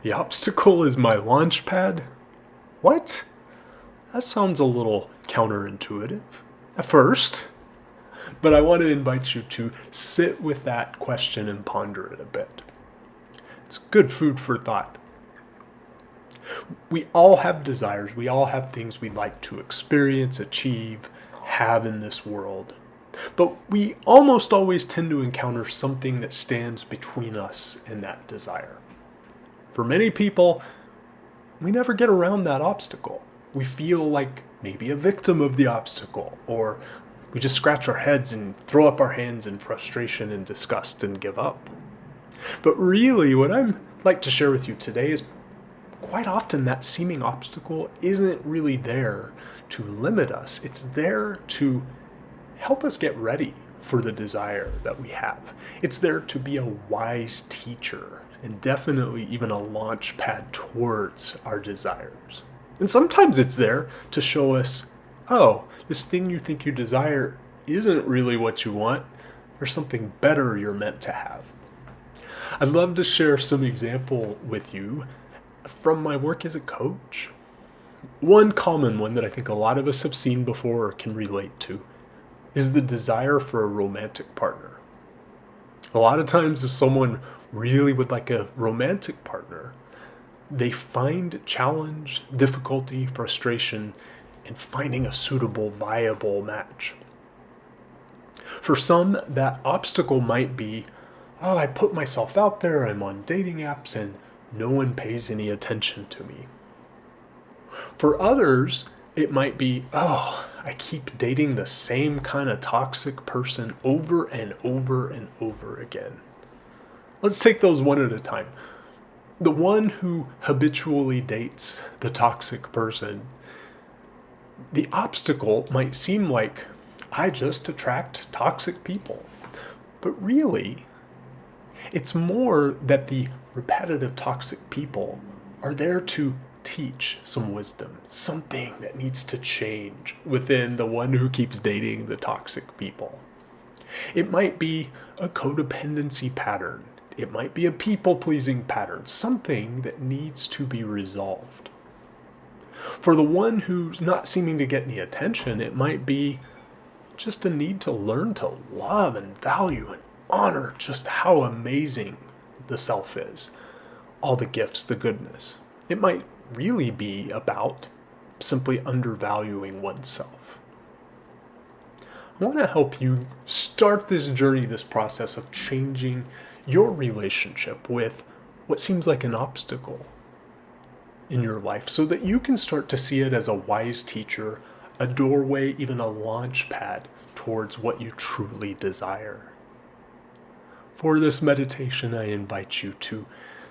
The obstacle is my launch pad? What? That sounds a little counterintuitive at first, but I want to invite you to sit with that question and ponder it a bit. It's good food for thought. We all have desires, we all have things we'd like to experience, achieve, have in this world. But we almost always tend to encounter something that stands between us and that desire. For many people, we never get around that obstacle. We feel like maybe a victim of the obstacle, or we just scratch our heads and throw up our hands in frustration and disgust and give up. But really, what I'd like to share with you today is quite often that seeming obstacle isn't really there to limit us. It's there to help us get ready for the desire that we have. It's there to be a wise teacher and definitely even a launch pad towards our desires. And sometimes it's there to show us, oh, this thing you think you desire isn't really what you want. There's something better you're meant to have. I'd love to share some example with you from my work as a coach. One common one that I think a lot of us have seen before or can relate to is the desire for a romantic partner. A lot of times if someone really would like a romantic partner, they find challenge, difficulty, frustration in finding a suitable, viable match. For some, that obstacle might be, oh, I put myself out there, I'm on dating apps, and no one pays any attention to me. For others, it might be, oh, I keep dating the same kind of toxic person over and over and over again. Let's take those one at a time. The one who habitually dates the toxic person, the obstacle might seem like, I just attract toxic people. But really, it's more that the repetitive toxic people are there to teach some wisdom, something that needs to change within the one who keeps dating the toxic people. It might be a codependency pattern. It might be a people-pleasing pattern, something that needs to be resolved. For the one who's not seeming to get any attention, it might be just a need to learn to love and value and honor just how amazing the self is, all the gifts, the goodness. It might really be about simply undervaluing oneself. I want to help you start this journey, this process of changing your relationship with what seems like an obstacle in your life so that you can start to see it as a wise teacher, a doorway, even a launch pad towards what you truly desire. For this meditation, I invite you to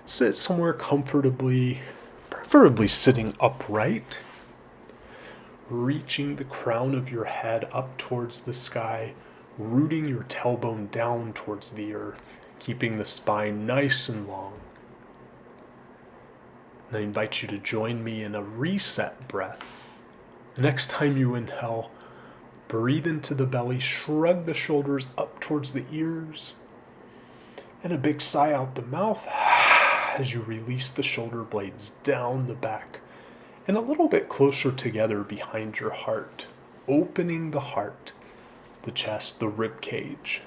sit somewhere comfortably, preferably sitting upright, reaching the crown of your head up towards the sky, rooting your tailbone down towards the earth, keeping the spine nice and long. And I invite you to join me in a reset breath. The next time you inhale, breathe into the belly, shrug the shoulders up towards the ears, and a big sigh out the mouth as you release the shoulder blades down the back and a little bit closer together behind your heart, opening the heart, the chest, the rib cage.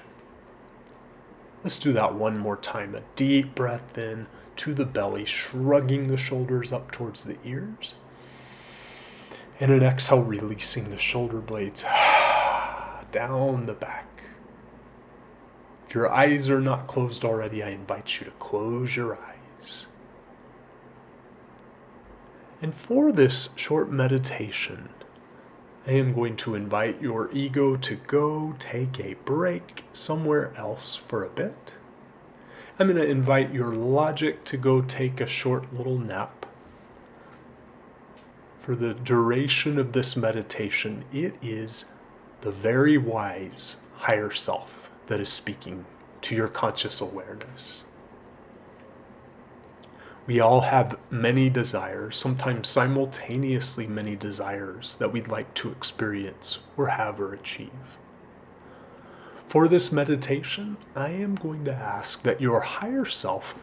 Let's do that one more time. A deep breath in to the belly, shrugging the shoulders up towards the ears. And an exhale, releasing the shoulder blades down the back. If your eyes are not closed already, I invite you to close your eyes. And for this short meditation, I am going to invite your ego to go take a break somewhere else for a bit. I'm going to invite your logic to go take a short little nap. For the duration of this meditation, it is the very wise higher self that is speaking to your conscious awareness. We all have many desires, sometimes simultaneously many desires that we'd like to experience or have or achieve. For this meditation, I am going to ask that your higher self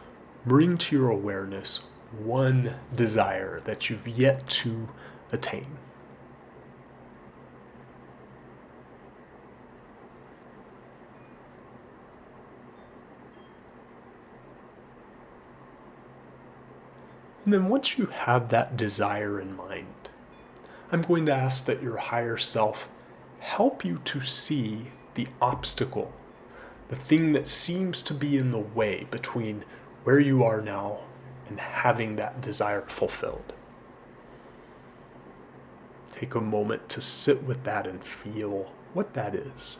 bring to your awareness one desire that you've yet to attain? And then once you have that desire in mind, I'm going to ask that your higher self help you to see the obstacle, the thing that seems to be in the way between where you are now and having that desire fulfilled. Take a moment to sit with that and feel what that is.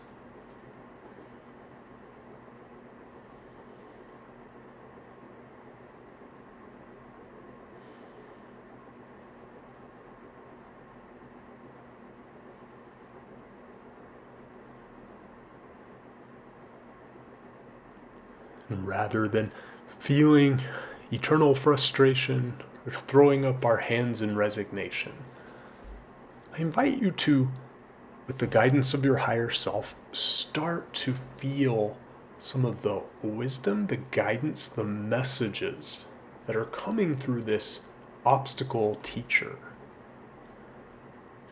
And rather than feeling eternal frustration or throwing up our hands in resignation, I invite you to, with the guidance of your higher self, start to feel some of the wisdom, the guidance, the messages that are coming through this obstacle teacher.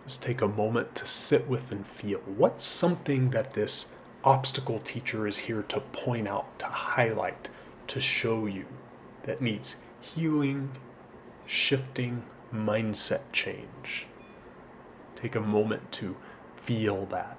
Just take a moment to sit with and feel what's something that this obstacle teacher is here to point out, to highlight, to show you that needs healing, shifting, mindset change. Take a moment to feel that.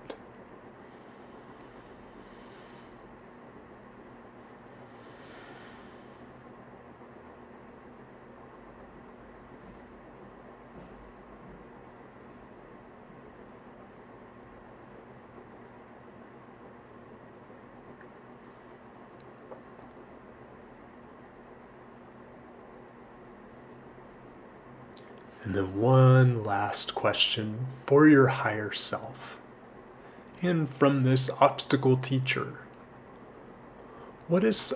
And then one last question for your higher self. And from this obstacle teacher, what is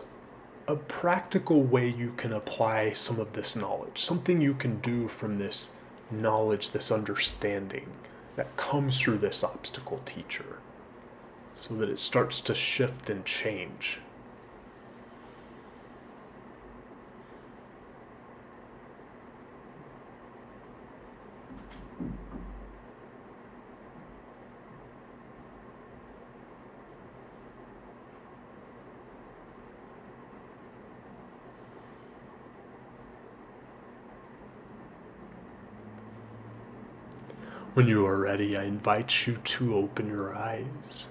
a practical way you can apply some of this knowledge? Something you can do from this knowledge, this understanding that comes through this obstacle teacher so that it starts to shift and change. When you are ready, I invite you to open your eyes.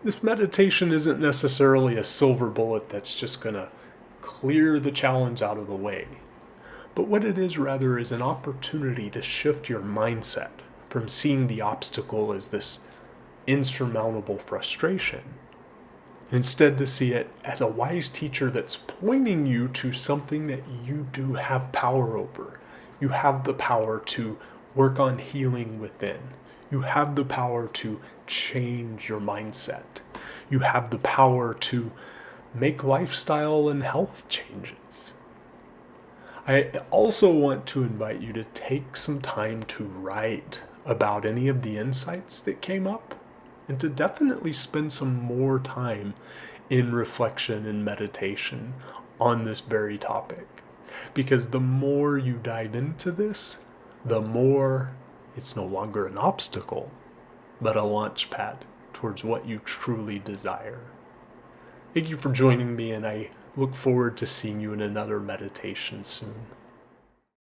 This meditation isn't necessarily a silver bullet that's just going to clear the challenge out of the way. But what it is rather is an opportunity to shift your mindset from seeing the obstacle as this insurmountable frustration, and instead to see it as a wise teacher that's pointing you to something that you do have power over. You have the power to work on healing within. You have the power to change your mindset. You have the power to make lifestyle and health changes. I also want to invite you to take some time to write about any of the insights that came up and to definitely spend some more time in reflection and meditation on this very topic. Because the more you dive into this, the more it's no longer an obstacle, but a launch pad towards what you truly desire. Thank you for joining me, and I look forward to seeing you in another meditation soon.